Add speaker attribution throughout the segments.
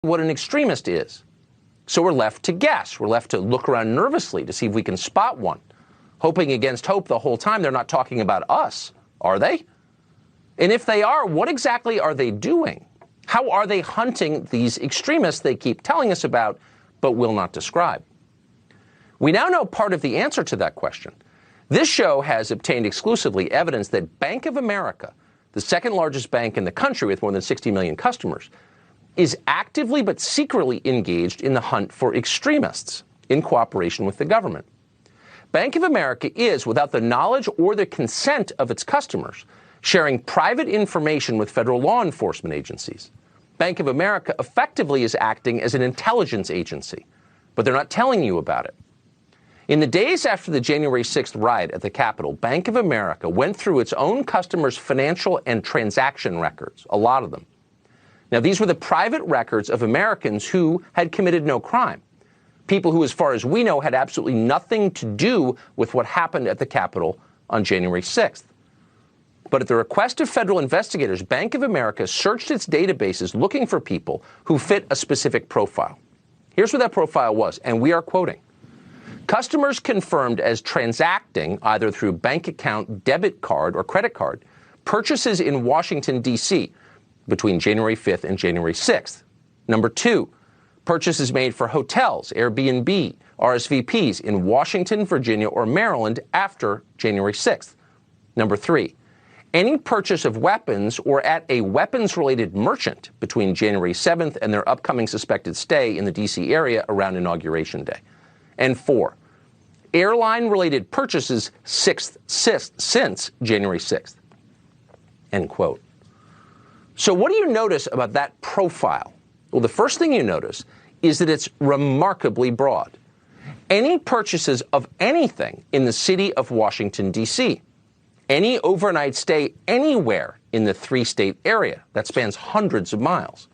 Speaker 1: what an extremist is. So we're left to guess. We're left to look around nervously to see if we can spot one, hoping against hope the whole time they're not talking about us, are they? And if they are, what exactly are they doing? How are they hunting these extremists they keep telling us about but will not describe? We now know part of the answer to that question. This show has obtained exclusively evidence that Bank of America, the second largest bank in the country with more than 60 million customers, is actively but secretly engaged in the hunt for extremists in cooperation with the government. Bank of America is, without the knowledge or the consent of its customers, sharing private information with federal law enforcement agencies. Bank of America effectively is acting as an intelligence agency, but they're not telling you about it. In the days after the January 6th riot at the Capitol, Bank of America went through its own customers' financial and transaction records, a lot of them. Now, these were the private records of Americans who had committed no crime. People who, as far as we know, had absolutely nothing to do with what happened at the Capitol on January 6th. But at the request of federal investigators, Bank of America searched its databases looking for people who fit a specific profile. Here's what that profile was, and we are quoting. Customers confirmed as transacting, either through bank account, debit card, or credit card, purchases in Washington, D.C., between January 5th and January 6th. Number 2, purchases made for hotels, Airbnb, RSVPs in Washington, Virginia, or Maryland after January 6th. Number 3, any purchase of weapons or at a weapons-related merchant between January 7th and their upcoming suspected stay in the D.C. area around Inauguration Day. And 4, airline-related purchases since January 6th. End quote. So what do you notice about that profile? Well, the first thing you notice is that it's remarkably broad. Any purchases of anything in the city of Washington, D.C., any overnight stay anywhere in the 3-state area that spans hundreds of miles,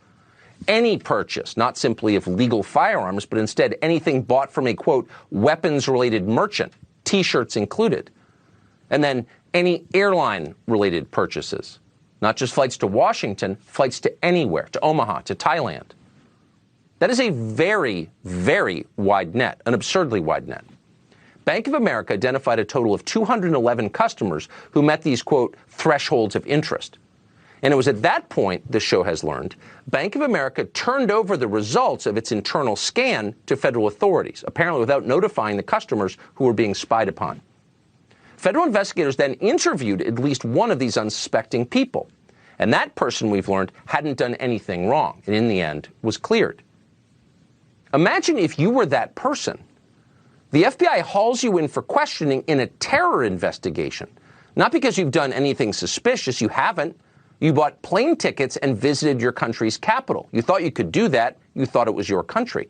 Speaker 1: any purchase, not simply of legal firearms, but instead anything bought from a, quote, weapons-related merchant, T-shirts included, and then any airline-related purchases. Not just flights to Washington, flights to anywhere, to Omaha, to Thailand. That is a very, very wide net, an absurdly wide net. Bank of America identified a total of 211 customers who met these, quote, thresholds of interest. And it was at that point, the show has learned, Bank of America turned over the results of its internal scan to federal authorities, apparently without notifying the customers who were being spied upon. Federal investigators then interviewed at least one of these unsuspecting people. And that person, we've learned, hadn't done anything wrong, and in the end was cleared. Imagine if you were that person. The FBI hauls you in for questioning in a terror investigation. Not because you've done anything suspicious, you haven't. You bought plane tickets and visited your country's capital. You thought you could do that. You thought it was your country.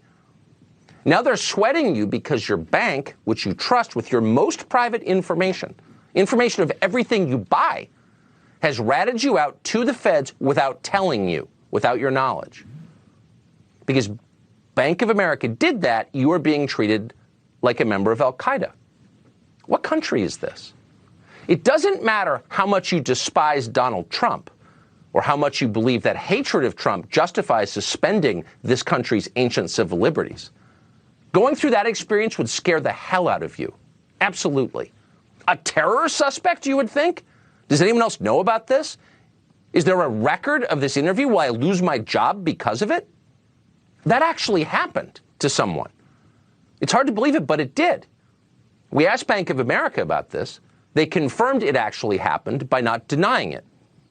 Speaker 1: Now they're sweating you because your bank, which you trust with your most private information of everything you buy, has ratted you out to the feds without telling you, without your knowledge. Because Bank of America did that, you are being treated like a member of Al-Qaeda. What country is this? It doesn't matter how much you despise Donald Trump or how much you believe that hatred of Trump justifies suspending this country's ancient civil liberties. Going through that experience would scare the hell out of you. Absolutely. A terror suspect, you would think? Does anyone else know about this? Is there a record of this interview? Will I lose my job because of it? That actually happened to someone. It's hard to believe it, but it did. We asked Bank of America about this. They confirmed it actually happened by not denying it.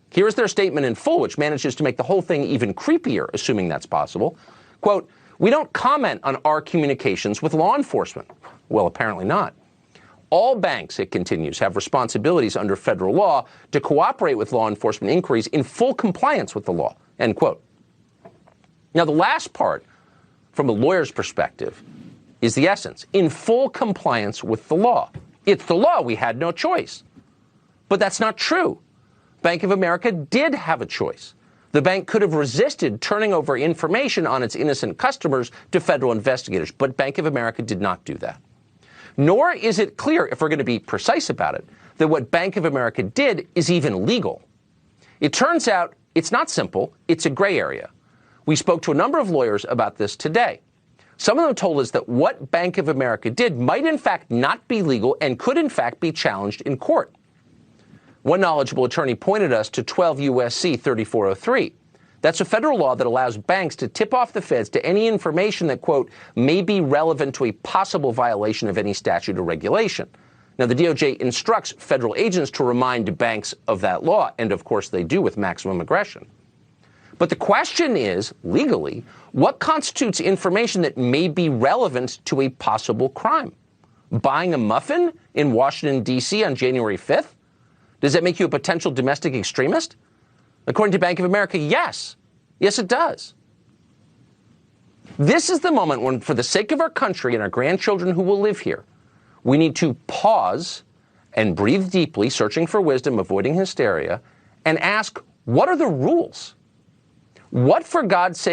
Speaker 1: Here is their statement in full, which manages to make the whole thing even creepier, assuming that's possible. Quote, "We don't comment on our communications with law enforcement." Well, apparently not. All banks, it continues, have responsibilities under federal law to cooperate with law enforcement inquiries in full compliance with the law, end quote. Now, the last part, from a lawyer's perspective, is the essence. In full compliance with the law. It's the law. We had no choice. But that's not true. Bank of America did have a choice. The bank could have resisted turning over information on its innocent customers to federal investigators, but Bank of America did not do that. Nor is it clear, if we're going to be precise about it, that what Bank of America did is even legal. It turns out it's not simple. It's a gray area. We spoke to a number of lawyers about this today. Some of them told us that what Bank of America did might in fact not be legal and could in fact be challenged in court. One knowledgeable attorney pointed us to 12 U.S.C. 3403. That's a federal law that allows banks to tip off the feds to any information that, quote, may be relevant to a possible violation of any statute or regulation. Now, the DOJ instructs federal agents to remind banks of that law, and of course they do with maximum aggression. But the question is, legally, what constitutes information that may be relevant to a possible crime? Buying a muffin in Washington, D.C. on January 5th? Does that make you a potential domestic extremist? According to Bank of America, yes. Yes, it does. This is the moment when, for the sake of our country and our grandchildren who will live here, we need to pause and breathe deeply, searching for wisdom, avoiding hysteria, and ask, what are the rules? What, for God's sake,